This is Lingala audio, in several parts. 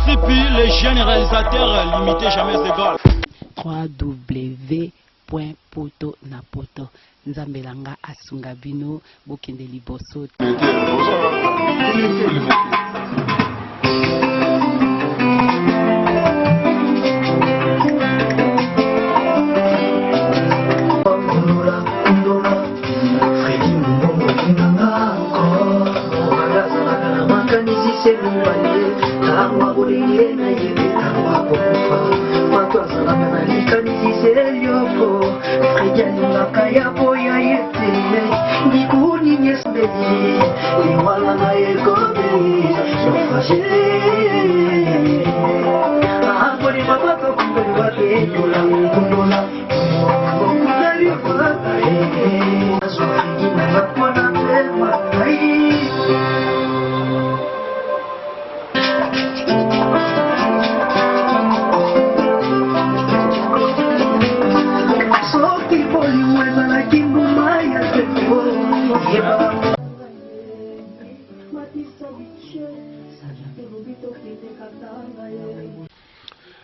Stripi, les jeunes réalisateurs limités jamais égales. www.potonapoto Nzambelanga Asungabino Bokende Liboso.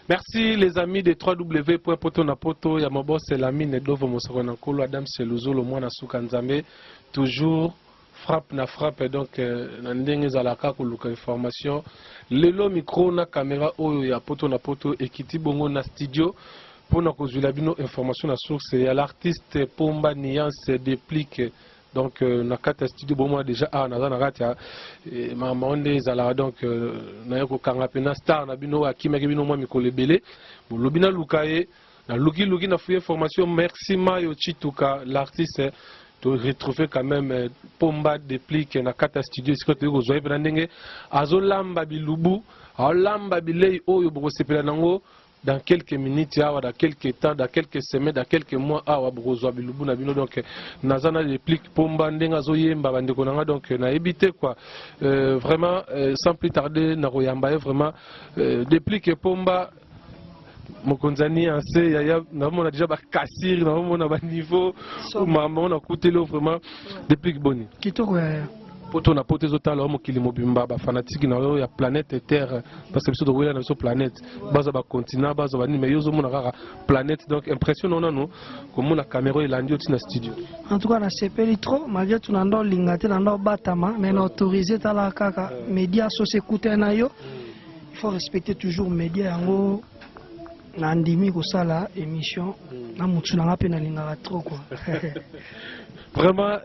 Merci les amis de www.potonapoto. Yamabo c'est l'ami Nedovo Mosokonankolo Adam Seluzolo Mwana Sukanzambe. Toujours frappe na frappe donc nandenge zalaka kuluka information. Lelo micro na caméra oyo ya Potonapoto ekiti bongo na studio. Pour na kozula bino information na source ya l'artiste Pomba Niance déplique. Donc na kata studio bon moi déjà na kata mama onde zala donc na yoko kanga pena star na bino akima ke bino moi mikolo ebele bon lobina lukaye na luki na fouille information merci Mayo Chituka l'artiste to retrouver quand même Pomba déplique na kata studio siko to kozwa pena ndenge azolamba bilubu alamba bilei oyo boko sepela nango dans quelques minutes, dans quelques temps, dans quelques semaines, dans quelques mois, donc nazana réplique Pomba ndenga zoyemba bandekonanga donc na évité quoi vraiment sans plus tarder na royamba vraiment réplique Pomba mokonzani ase ya na mona déjà ba kassir na mona ba niveau maman on a coûté l'eau vraiment réplique boni kitoko poto na poto ezotala omo kilimo bimba ba fanatique na yo ya planète terre parce que biso to wela na so planète baza ba continent baza ba ni mais yozo mona kaka planète donc impression non non comme la caméra elandi oti na studio en tout cas na sepeli trop malgré tout na ndo lingate na ndo batama mais na autorisé tala kaka média so s'écouter na yo il faut respecter toujours média yango na ndimi ko sala émission na mutu na ngape na lingaka trop quoi vraiment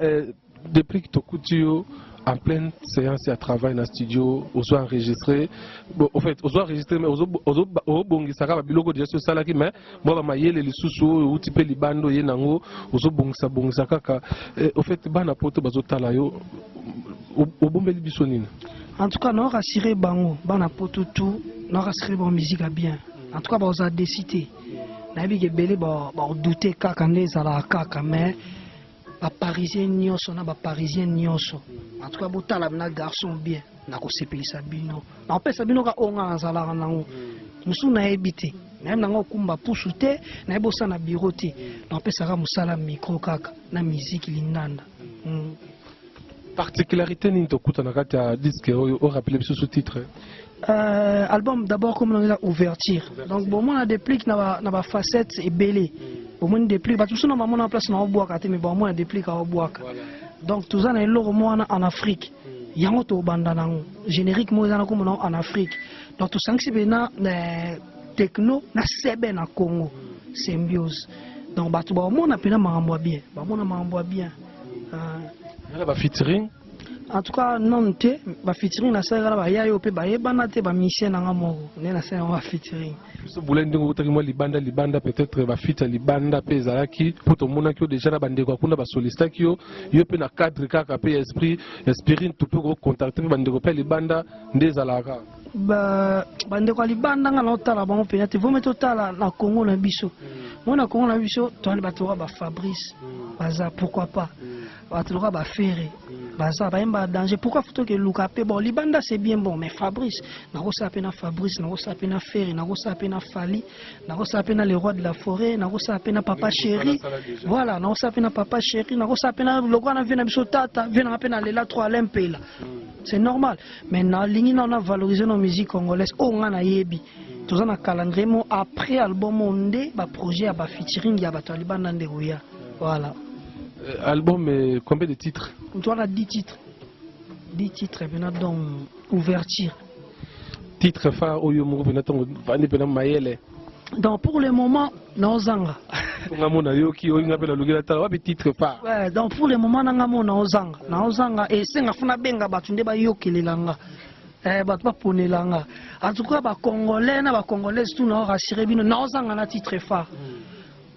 depuis que to kutio en pleine séance à travail dans le studio, on soit enregistré. Bon, en fait, on soit enregistré, mais on bongisaka ba biloko déjà sur ça mais moi ba mayele les sous ou type libando yenango, on so bongisaka ka. En fait, bana poto bazotala yo au bombeli bisonine. En tout cas, non rassurer bango, bana poto tout, non rassurer bon musique à bien. En tout cas, ba za décidé. Na bi ke belé ba douter kaka ndeza la kaka mais ba parisien nyonso na ba parisien nyonso en tout cas botala na garçon bien na ko sepelisa bino na pesa bino ka onga na zala nango musu na ebité na même nango kumba pusu te na ebosa na bureau te na pesa ka musala micro kaka na musique lindanda particularité ni to kuta na kata disque o rappeler biso sous-titre album d'abord comme on a ouverture donc bon moi na déplique na ba facette et belé au moins déplique ba tout ça na maman en place na oboaka te mais bon moi déplique à oboaka donc tout ça na eloko moi en Afrique yango to banda nango générique moi na comme en Afrique donc tout ça c'est bena techno na sebe na Congo symbiose donc ba tout ba moi na pena mambo bien ba moi na mambo bien ba featuring en tout cas non te ba featuring na sala ba ya yo pe ba yebana te ba mission na ngamo ne na sala ba featuring so bulende ngo taki mo libanda peut-être ba fit libanda pe zalaki poto mona ki déjà na bandeko akunda ba solista ki yo pe na cadre kaka pe esprit to pe ko contacter bandeko pe libanda ndezalaka ba bandeko libanda nga na otala bango pe te vome totala na Congo na biso mona Congo na biso to ali bato ba Fabrice baza pourquoi pas bato ba Ferré baza ba danger pourquoi faut que luka pe bon libanda c'est bien bon mais Fabrice na ko sa pena Fabrice na ko sa pena Ferré na ko sa pena Fali na ko sa pena le roi de la forêt na ko sa pena papa chéri voilà na ko sa pena papa chéri na ko sa pena lokwa na vena biso tata vena pena lela 3 lempela c'est normal mais na lingi na valoriser nos musique congolaise o nga na yebi toza na calendrier mo après album onde ba projet ya ba featuring ya bato libanda ndeko ya voilà. Album combien de titres? On a 10 titres. 10 titres et maintenant donc ouverture. Titre phare au yomo maintenant vandi pena mayele. Donc pour le moment naozanga. Ngamona yoki o ngapela lugela tala wapi titre phare. Ouais, donc pour le moment ngamona naozanga et senga funa benga batu nde ba yokelelanga. Bato ba ponelanga. En tout cas ba congolais na ba congolaises tout na rassurer bino naozanga na titre phare.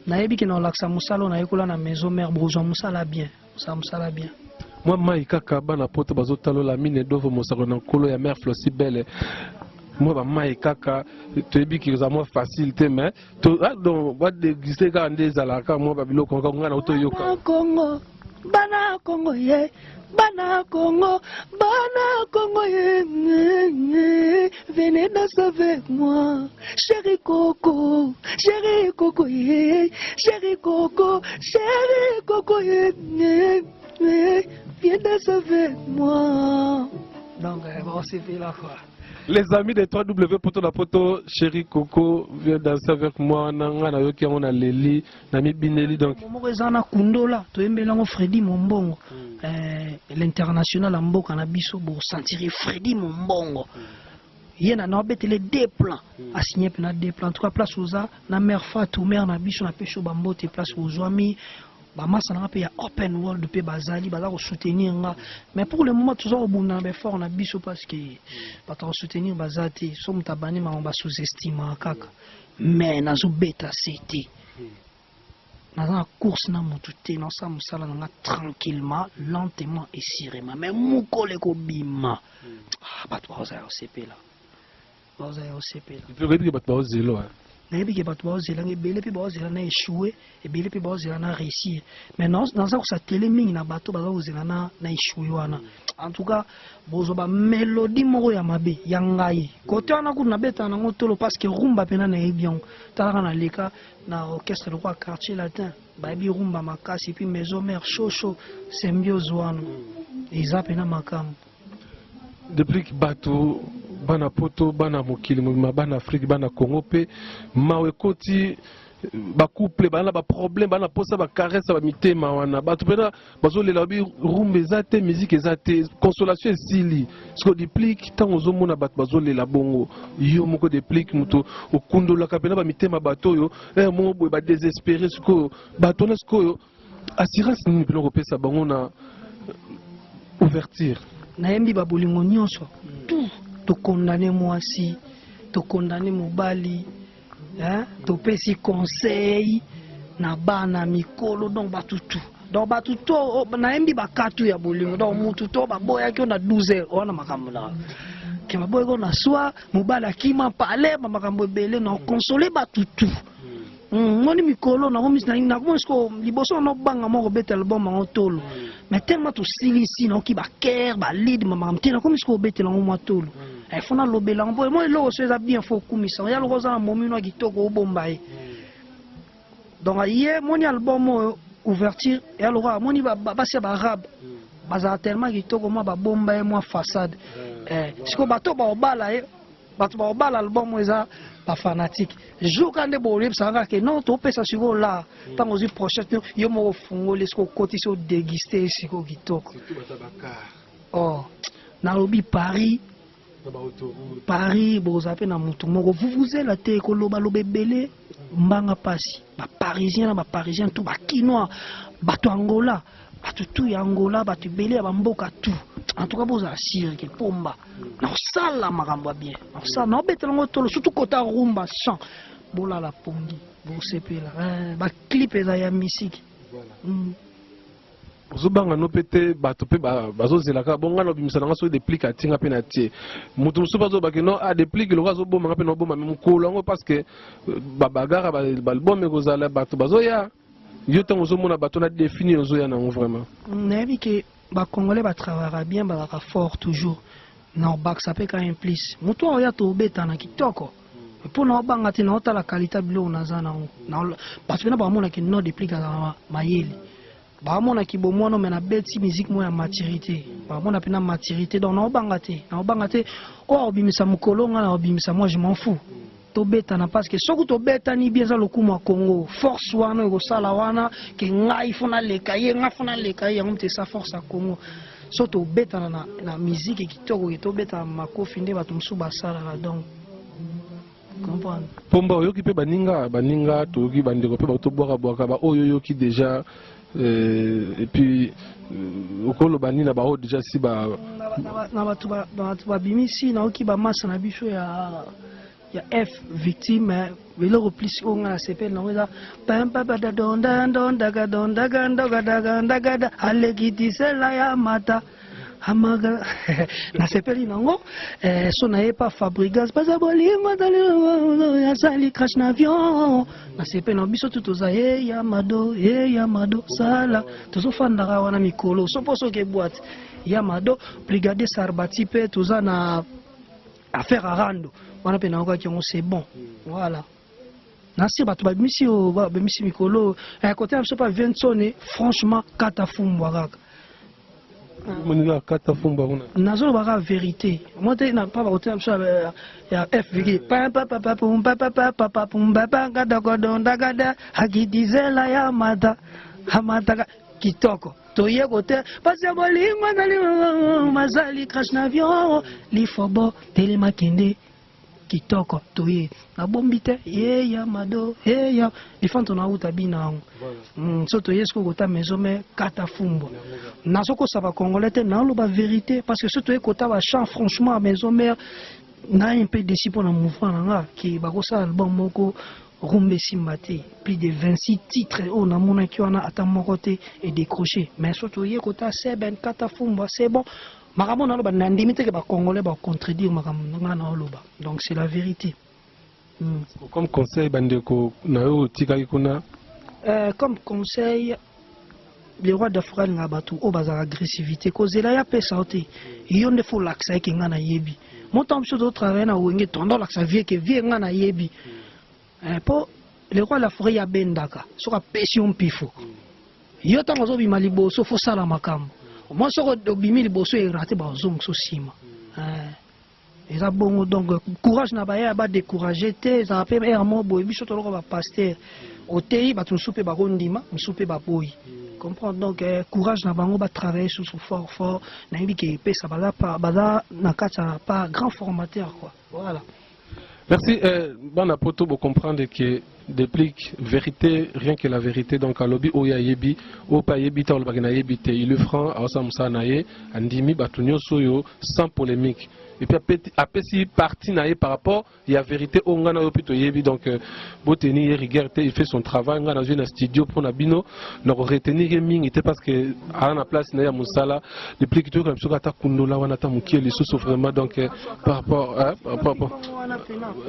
Nayebi ke na laksa musalo na yekola na maison mère bourgeois musala bien. Ça musala bien. Moi mai kaka bana poto bazotalo la mine dovo mosako na nkolo ya mère Flossi Belle. Moi ba mai kaka toyebi ki za moi facilité mais to donc ba déguiser ka ndeza la ka moi ba biloko nga na oto yoka. Bana Congo ye. Bana Congo ye, venez danser avec moi, chéri Coco ye, chéri Coco ye, viens danser avec moi. Donc bon c'est fait la fois. Les amis des 3W poto na poto, chéri Coco vient danser avec moi, nanga na yoki on a Leli, nami Bineli donc. Momorezana Kundola, to embelango Freddy Mombongo. L'international en Mboka na biso pour sentir Freddy Mombongo. Yena na betele deux plans. A signé pena deux plans. En tout cas place oza na mère Fatou mère na biso na pecho bambote place ozwami. Ba massa na pe ya open world pe bazali baza ko soutenir nga. Mais pour le moment toujours au bunda be fort na biso parce que ba ta soutenir bazati somme tabani ma on ba sous-estime kaka. Mais nazo beta c'était. Dans la course na motuté non ça musala nga tranquillement lentement et sirement mais mukole ko bima ba to oza OCP là oza OCP là tu peux dire ba to zelo nayebi ke bato bazela ebele pe bazela na échouer ebele pe bazela na réussir mais dans ça ko sa télé mingi na bato bazela na échouer wana en tout cas bozo ba mélodie moko ya mabe ya ngai côté wana ku na beta na ngotolo parce que rumba pena na ebion tala na leka na orchestre le roi quartier latin ba bi rumba makasi puis maison mère chocho symbiose wana eza pena makam depuis que bato bana poto bana mokili bana Afrique bana Congo pe mawe koti ba couple bana ba problème bana posa ba caresse ba mitema wana bato pena bazolela bi rumba zate musique zate consolation esili ce que déplique tant ozomona bato bazolela bongo yo moko déplique muto okundola ka pena ba mitema bato yo mo boy ba désespérer ce que bato na ce que assurance ni pena ko pesa bango na ouverture na yembi ba bolingo nyonso tout to condamner mwasi to condamner mobali to pesi conseil na bana mikolo donc batutu donc batutu na yembi bakatu ya bolingo donc mutu to baboya ki na 12h ona makambo na ke baboya ko na soir mobali akima pale makambo ebele na consoler batutu ngoni mikolo na komis na ko liboso no banga moko betel bon mango tolo mais tellement to silisi na ki ba ker ba lead mama mtena komis ko betel ngo matolo il faut na lobela ngo moi lo so za bien faut kumisa ya lo za momino kitoko obomba e donc hier moni album ouverture ya lo moni ba basi ba arabe baza tellement kitoko moi ba bomba e moi façade siko bato ba obala e bato ba obala album eza pas fanatique jour quand des bolib ça va que non to pesa siko là tant aux prochaine yo mo fungo les ko koti so déguster siko kitoko oh na lobi Paris bozape na mutu moko vous êtes la te ko loba lobebele mbanga pasi ba parisien tout ba kinois bato Angola bato tout ya Angola bato belé ba mboka tout en tout cas boza assurer que pomba na sala makambo bien na sala na betelango tolo surtout kota rumba chant bola la pongi bo sepela ba clip ya musique voilà Zobanga no pete bato pe bazozela ka bonga no bimisa nga so déplique atinga pe na tie mutu musu bazo bakeno a déplique lo kazo bomba pe no bomba même ko longo parce que babagara balbom ekozala bato bazoya yo tango zomona bato na définir ozoya na vraiment nabi ke ba congolais ba travaillera bien ba fort toujours na bac ça peut quand même plus mutu oya to beta na kitoko pour na banga te na ota la qualité bilo na zana na bato na ba mona ke no déplique na mayeli baamona kibomwana mais na beti musique mo ya maturité baamona pena maturité donc na obanga te o obimisa mukolo nga na obimisa moi je m'en fous to beta na parce que soku to beta ni bien za lokumu Congo force wana ko sala wana ke ngai fona leka ye nga fona leka ye ngomte sa force à Congo so to beta na musique kitoko to beta makofi nde bato musu basala la donc comprendre pomba oyoki pe baninga toki bandeko pe bato bwaka ba oyo yoki déjà et puis okolo banina ba déjà si ba na bato ba bimisi na oki ba massa na biso ya F victime velo replis on a s'appelle non ça pampa da donda daga daga allegiti sela ya mata amaga na s'appelle nango so na pas fabrigas pas aboli madali ya sali crash na avion na s'appelle no biso tout za ya mado sala tozo fandara wana mikolo so poso ke boîte ya mado brigadier Sarbati pe toza na affaire à rando on a peine encore qui c'est bon voilà nasi bato ba misi o ba misi mikolo à côté je sais pas 20 sonné franchement katafumba kaka monila katafumba kuna nazo ba vérité moi te na pas ba côté ya FVG papa gada hakidizela ya mata hamata kitoko toye kote pasi ya bolingo na mazali crash na avion lifobo telemakende kitoko toye na bombite ye ya mado ye ya ifanto na uta bina so toye sko kota maison mais kata fumbo na soko saba congolais te na lo ba vérité parce que so toye kota ba chant franchement maison mère na un peu déçu pour na mouvement nga ki ba ko sa album moko Rumbe Simbate, plus de 26 titres on a mon qui on a atteint mon côté et décroché. Mais surtout hier côté c'est ben katafumba c'est bon. Makambo na loba nandimite ke ba congolais ba contredire makambo na loba. Donc c'est la vérité. Comme conseil bandeko na yo tika kuna comme conseil le roi d'Afrique nga batu o baza agressivité cause la ya pesa ote. Yonde faut l'accès ke nga na yebi. Mon temps sur d'autres travail na wenge tondo l'accès vie ke vie nga na yebi. Pour le roi de la forêt ya bendaka sur la passion pifo yo tango zo bima liboso fo sala makambo moi soko bimi liboso e raté ba zong so sima eza bongo donc courage na ba ya ba décourager te za pe e amo boy biso to loko ba pasteur otei ba tunsupe ba kondima musupe ba boy comprendre donc courage na bango ba travailler sur fort na ybi ke pesa bala na kata pas grand formateur quoi voilà. Merci. Bana poto vous comprendre que déplique vérité, rien que la vérité. Donc à lobby oya yebi, o pa yebi ta olbagena yebi te. Il le franc à osamsa naye, andimi batunyo soyo sans polémique. Et puis après si parti naye par rapport, il y a vérité au ngana yopito yebi. Donc boteni rigerte, il fait son travail. Ngana dans un studio pour nabino, donc retenir ming était parce que à la place naye musala, déplique tout comme ça ta kundola wana ta mukie les sous vraiment donc par rapport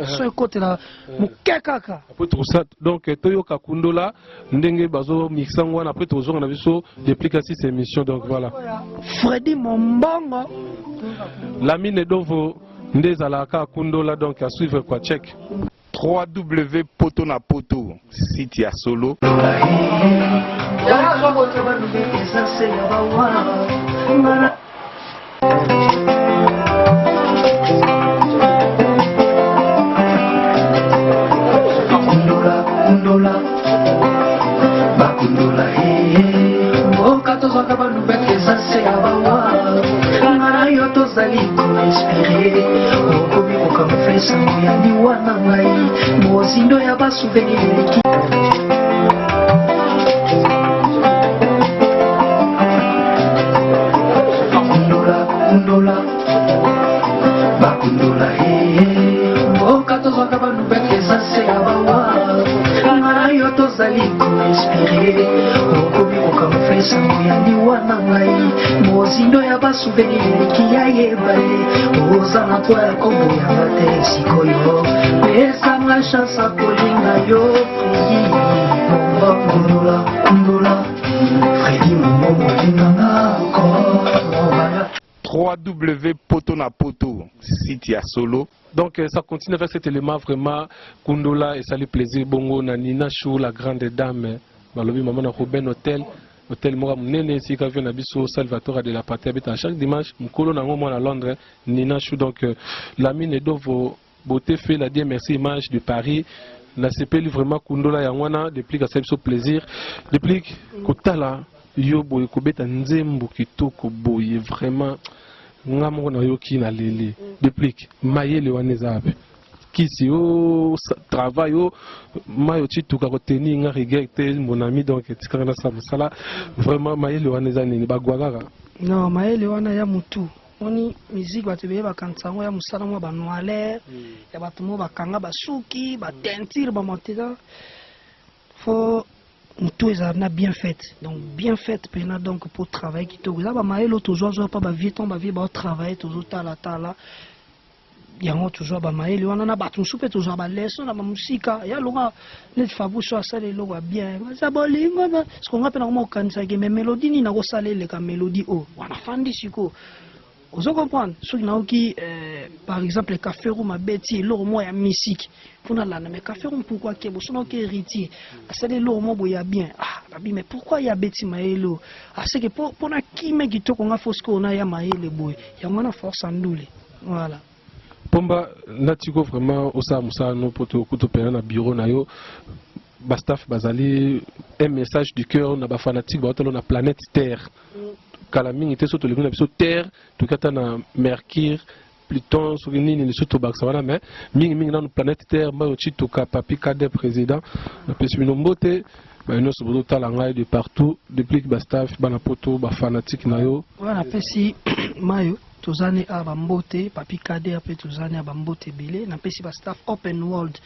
ce côté là mukekaka après tout ça donc toyo kakundola ndenge bazo mixangwa après tout on a vu so déplique aussi ces émissions donc voilà Freddy Mombongo la mine dovo ndezalaka kundola donc à suivre quoi check 3W poto na poto site ya solo Bakundula mboka tozwaka banubekeza se ya bawa ngana yo tozali koinspire okomi kokamufesa moyandi wana ngai mozindo ya basouvenir eleki bakundula mboka tozwaka banubekeza se ya bawa ngana yo tozali koinspire okomi kokamufesa moyandi wana ngai mozindo ya basouvenir eleki ya yebale oza na twa ya koboyanga te sikoyo pesanga chansa kolinga yo fredi mombakundula kundula fredi momo molinganga encore 3W poto na poto site ya solo. Donc ça continue avec cet élément vraiment Kundola et ça lui plaisir bongo na Nina Chou la grande dame balobi maman na Robin Hotel hôtel mora munene si ka vient na biso Salvatore de la Patrie à chaque dimanche mukolo nango moi à Londres Nina Chou donc la mine Dovo beauté fait la dire merci image de Paris na sepeli vraiment kundola yangwana depuis que ça fait plaisir depuis kotala yo boye kobeta nzembo kitoko boye vraiment ngamo na yo ki na lele depuis mayele waneza ape kisi o travail o mayo chituka ko tenir nga regretté mon ami donc tikana sa musala vraiment mayele waneza nini bagwagara non mayele wana ya mutu oni musique ba tebe ba kansango ya musala mo ba noir ya batu mo bakanga basuki ba teinture ba monteza faut tout est bien fait donc bien fait pena donc pour travailler qui tout ça ba mayele toujours pas ba vieton ba vie ba travailler toujours tala yango toujours ba mayele wana na batu soupe toujours ba leçon na ba musika ya longa net fabu so ça le logo bien ça bolingo na ce qu'on appelle normalement kanisa ke mélodie ni na ko salele ka mélodie o wana fandi siko vous comprenez ce qui par exemple le café room a bêti l'or moi ya musique pour na mais café room pourquoi que bon que héritier ça le l'or moi boya bien ah babi mais pourquoi ya bêti maelo ah c'est que pour na qui me qui to ko nga fosco na ya maele boy ya ngona force andule voilà Pomba natiko vraiment osa musa no poto kuto pena na bureau na yo ba staff bazali un message du cœur na ba fanatique ba otolo na planète Terre kala mingi te soto lekuna biso Terre to kata na Mercure Pluton so nini ni soto baksa wana mais mingi na planète Terre ba yo chito ka papi kade président na pesi binombote ba no so bodo tala ngai de partout depuis ba staff ba na poto ba fanatique na yo wana pesi mayo tozane a bambote papi kade ape tozane a bambote bele na pesi ba staff open world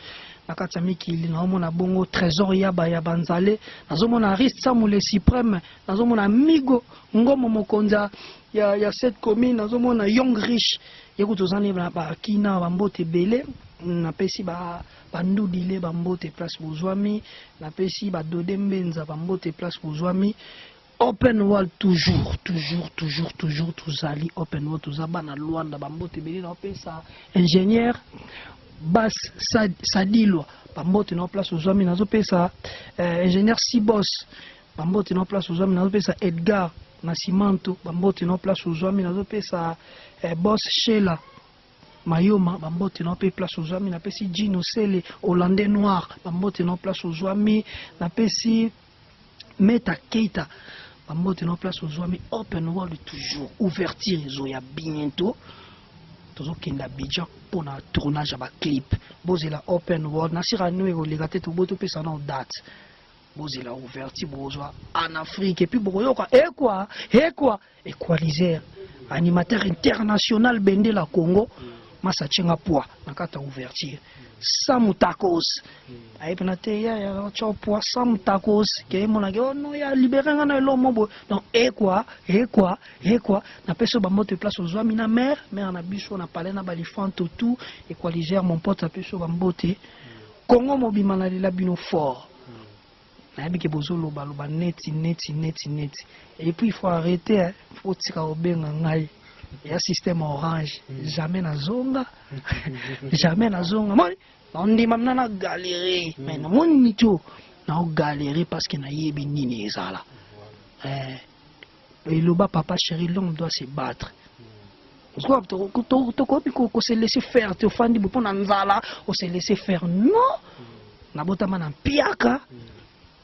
na kati ya mikili na omona bongo trésor ya banzale nazomona Ariste Samule suprême nazomona Migo Ngomo mokonza ya cette commune nazomona Young Rich yeko tozane ba kina bambote bele na pesi ba bandudile bambote place bozwami na pesi ba dodembenza bambote place bozwami Open world toujours tuzali open world tuzaba na Luanda bambote beli na pesa ingénieur Bas Sadilwa bambote na place ozwami nazo pesa ingénieur Sibos bambote na place ozwami nazo pesa Edgar Nasimanto bambote na place ozwami nazo pesa boss Sheila Mayoma bambote na place ozwami na pesi Gino Sele Hollandais noir bambote na place ozwami na pesi Meta Keita bambote na place ozwami open world toujours ouverture zoya bientôt tozokenda Abidjan pour na tournage ya ba clip bozela open world na sira nous ekoleka te toboto pesa na date bozela ouverture bozwa en Afrique et puis boyoka ekwa equalizer animateur international bende la Congo masa chenga poa na kata ouverture Sam Tacos ayi pena te ya cho poa Sam Tacos ke mona ke no ya libérer ngana lo mobo donc ekwa na peso ba moto place ozwami na mer na biso na palais na balifanto tout equalizer mon pote a peso ba mbote Congo mobima na la bino fort na bi ke bozolo baloba neti et puis il faut arrêter faut tika obenga ngai ya système orange jamais na zonga moi on dit même na galérer mais non mon nicho na galérer parce que na yebi nini ezala et le bas papa chéri l'homme doit se battre quoi to se laisser faire te fandi pour na nzala on se laisser faire non na botama na piaka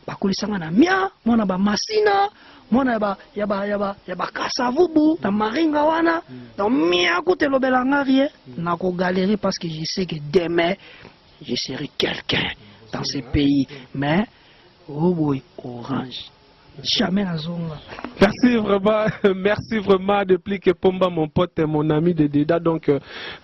bakulisanga na mia mona ba masina mona ya ba kasavubu na maringa wana donc mia kutelo belanga rien na ko galérer parce que je sais que demain je serai quelqu'un dans ce pays mais oh boy orange jamais la zone. Merci vraiment depuis que Pomba mon pote et mon ami de Deda donc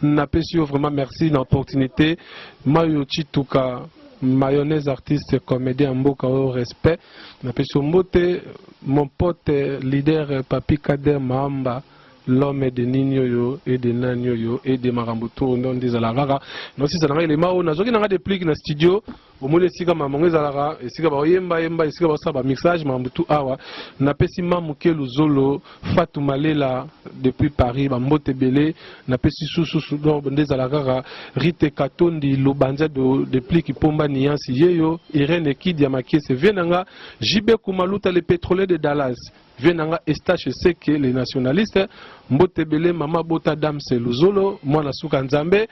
n'a pas su vraiment merci l'opportunité Mayo Chituka mayonnaise artiste comédien mboka au respect na peso mbote mon pote leader Papi Kader Mahamba l'homme de Ninyoyo et de Nanyoyo et de Marambuto non des alarara non si ça n'a les mao na zoki na depuis na studio omoni esika mamango ezalaka esika baoyemba yemba esika basala bamixage mambutu awa napesi mamuke luzolo Fatou Malela depuis Paris bambote ebele napesi susu nde ezalaka kaka Rite Katondi Lobanja de pliki pomba niansi yeyo Irene Kidi ya Makiese venanga Jibe Kumaluta le pétrolier de Dallas venanga Estache Seke les nationalistes mbote ebele mama bota dame Seluzolo mwana suka nzambe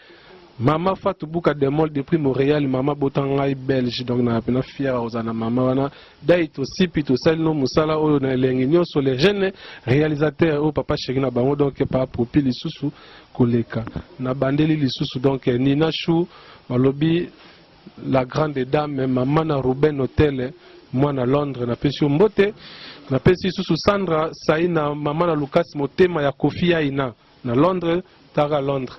Mama Fatou Bouka Demol depuis Montréal, Mama Botangai Belge, donc na pena fière aux ana mama wana daito sipi to salno musala oyo na lenginyo sur les jeunes réalisateurs au papa Chegina bango donc pa popi lisusu koleka na bandeli lisusu donc Nina Chou balobi la grande dame mama na Ruben Hotel moi na Londres na pesi mbote na pesi susu Sandra Saina mama na Lucas Motema ya Kofi Aina na Londres tara Londres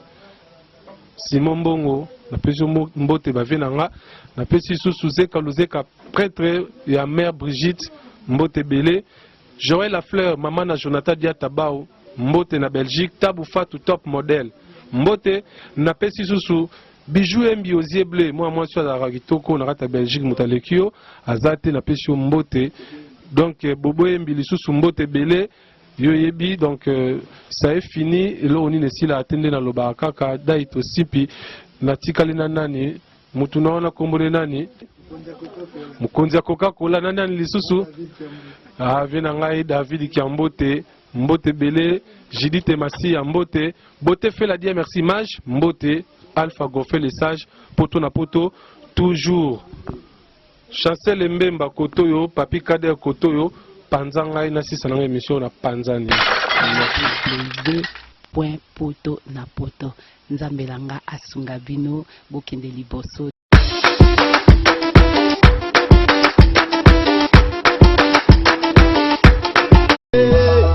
Simon Bongo, na pesi mbote bavenanga, na pesi susu Zeka Luzeka prêtre ya mère Brigitte mbote belé, Joël Lafleur maman na Jonathan Diatabao mbote na Belgique, Tabou Fatou top modèle mbote na pesi susu Bijou Mbi Ozie Blé moi sur la Ragitoko na rata Belgique mutalekio azate na pesi mbote donc Bobo Mbi lisusu mbote belé yoyebi donc ça est fini et là on est ici la attendre na lobaka ka daito sipi na tikali na nani mutu naona kombole nani mukonzi Coca-Cola nani lisusu vena ngai David Kiambote mbote belé Judith Massi ya mbote bote fait la dia merci mage mbote Alpha Gofé les sages poto na poto toujours Chancel Mbemba Kotoyo Papi Kader Kotoyo Panzanga ina sisa na émission na Panzani. Poto na poto. Nzambelanga asunga bino bokende liboso.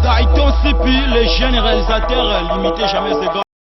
Gaëtan Sipi, les jeunes réalisateurs limités jamais ces gars.